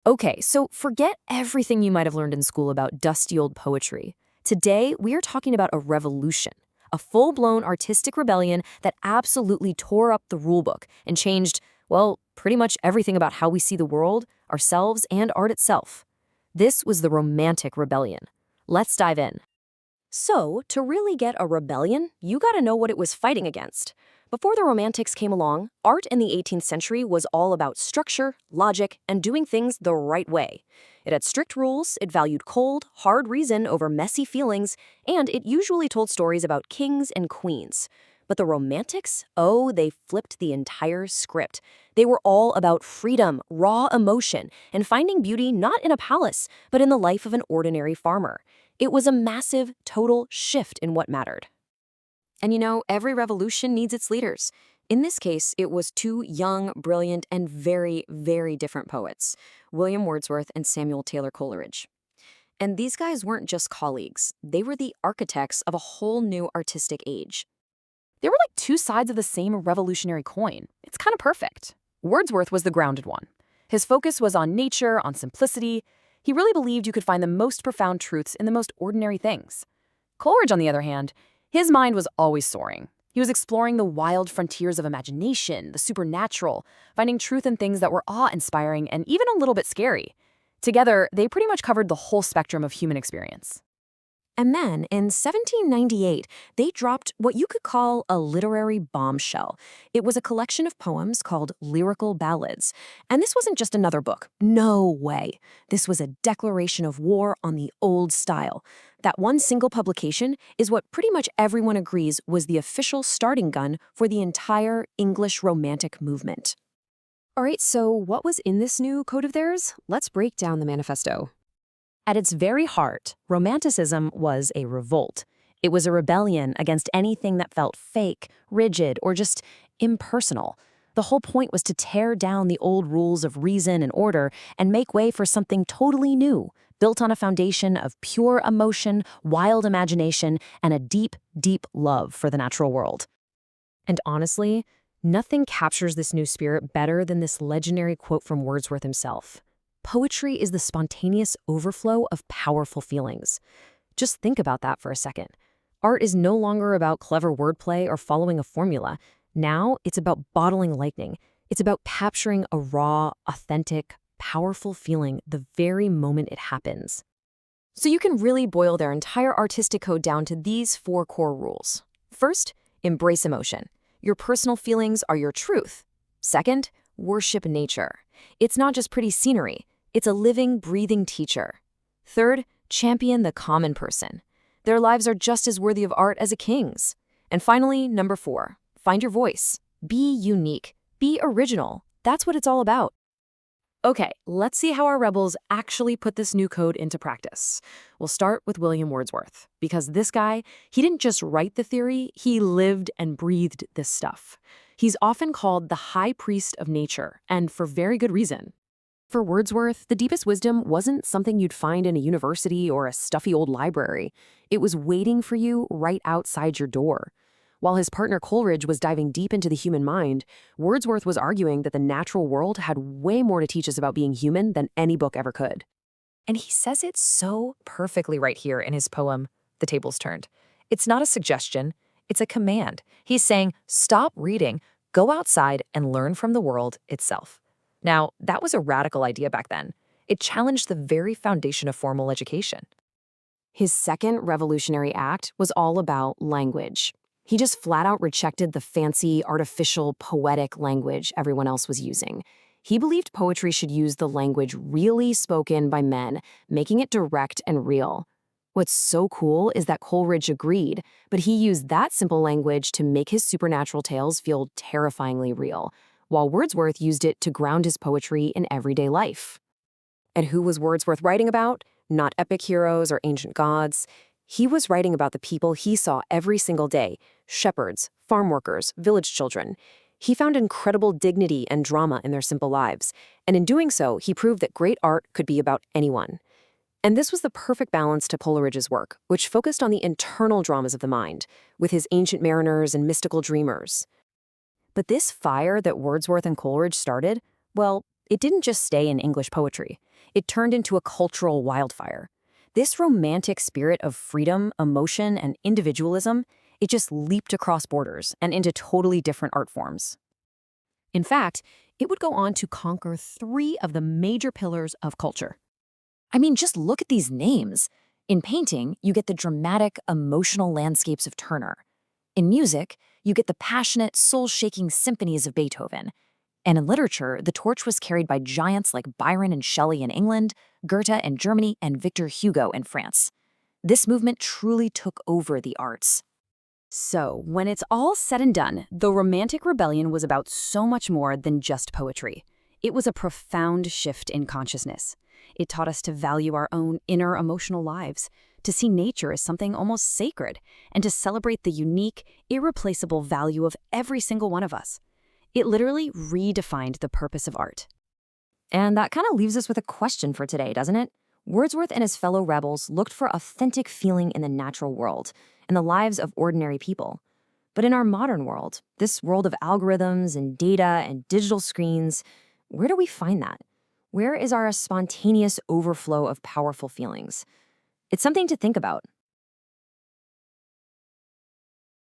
Okay, so forget everything you might have learned in school about dusty old poetry. Today, we are talking about a revolution, a full-blown artistic rebellion that absolutely tore up the rulebook and changed, well, pretty much everything about how we see the world, ourselves, and art itself. This was the Romantic Rebellion. Let's dive in. So, to really get a rebellion, you gotta know what it was fighting against. Before the Romantics came along, art in the 18th century was all about structure, logic, and doing things the right way. It had strict rules, it valued cold, hard reason over messy feelings, and it usually told stories about kings and queens. But the Romantics, oh, they flipped the entire script. They were all about freedom, raw emotion, and finding beauty not in a palace, but in the life of an ordinary farmer. It was a massive, total shift in what mattered. And every revolution needs its leaders. In this case, it was two young, brilliant, and very, very different poets, William Wordsworth and Samuel Taylor Coleridge. And these guys weren't just colleagues, they were the architects of a whole new artistic age. They were like two sides of the same revolutionary coin. It's kind of perfect. Wordsworth was the grounded one. His focus was on nature, on simplicity. He really believed you could find the most profound truths in the most ordinary things. Coleridge, on the other hand, his mind was always soaring. He was exploring the wild frontiers of imagination, the supernatural, finding truth in things that were awe-inspiring and even a little bit scary. Together, they pretty much covered the whole spectrum of human experience. And then, in 1798, they dropped what you could call a literary bombshell. It was a collection of poems called Lyrical Ballads. And this wasn't just another book. No way. This was a declaration of war on the old style. That one single publication is what pretty much everyone agrees was the official starting gun for the entire English Romantic movement. All right, so what was in this new code of theirs? Let's break down the manifesto. At its very heart, Romanticism was a revolt. It was a rebellion against anything that felt fake, rigid, or just impersonal. The whole point was to tear down the old rules of reason and order and make way for something totally new, built on a foundation of pure emotion, wild imagination, and a deep, deep love for the natural world. And honestly, nothing captures this new spirit better than this legendary quote from Wordsworth himself. Poetry is the spontaneous overflow of powerful feelings. Just think about that for a second. Art is no longer about clever wordplay or following a formula. Now, it's about bottling lightning. It's about capturing a raw, authentic, powerful feeling the very moment it happens. So you can really boil their entire artistic code down to these four core rules. First, embrace emotion. Your personal feelings are your truth. Second, worship nature. It's not just pretty scenery. It's a living, breathing teacher. Third, champion the common person. Their lives are just as worthy of art as a king's. And finally, number 4, find your voice. Be unique. Be original. That's what it's all about. Okay, let's see how our rebels actually put this new code into practice. We'll start with William Wordsworth, because this guy, he didn't just write the theory, he lived and breathed this stuff. He's often called the high priest of nature, and for very good reason. For Wordsworth, the deepest wisdom wasn't something you'd find in a university or a stuffy old library. It was waiting for you right outside your door. While his partner Coleridge was diving deep into the human mind, Wordsworth was arguing that the natural world had way more to teach us about being human than any book ever could. And he says it so perfectly right here in his poem, The Tables Turned. It's not a suggestion, it's a command. He's saying, stop reading, go outside and learn from the world itself. Now, that was a radical idea back then. It challenged the very foundation of formal education. His second revolutionary act was all about language. He just flat out rejected the fancy, artificial, poetic language everyone else was using. He believed poetry should use the language really spoken by men, making it direct and real. What's so cool is that Coleridge agreed, but he used that simple language to make his supernatural tales feel terrifyingly real, while Wordsworth used it to ground his poetry in everyday life. And who was Wordsworth writing about? Not epic heroes or ancient gods. He was writing about the people he saw every single day: shepherds, farm workers, village children. He found incredible dignity and drama in their simple lives, and in doing so, he proved that great art could be about anyone. And this was the perfect balance to Coleridge's work, which focused on the internal dramas of the mind, with his ancient mariners and mystical dreamers. But this fire that Wordsworth and Coleridge started, well, it didn't just stay in English poetry. It turned into a cultural wildfire. This romantic spirit of freedom, emotion, and individualism, it just leaped across borders and into totally different art forms. In fact, it would go on to conquer three of the major pillars of culture. I mean, just look at these names. In painting, you get the dramatic, emotional landscapes of Turner. In music, you get the passionate, soul-shaking symphonies of Beethoven. And in literature, the torch was carried by giants like Byron and Shelley in England, Goethe in Germany, and Victor Hugo in France. This movement truly took over the arts. So, when it's all said and done, the Romantic Rebellion was about so much more than just poetry. It was a profound shift in consciousness. It taught us to value our own inner emotional lives, to see nature as something almost sacred, and to celebrate the unique, irreplaceable value of every single one of us. It literally redefined the purpose of art. And that kind of leaves us with a question for today, doesn't it? Wordsworth and his fellow rebels looked for authentic feeling in the natural world, in the lives of ordinary people. But in our modern world, this world of algorithms and data and digital screens, where do we find that? Where is our spontaneous overflow of powerful feelings? It's something to think about.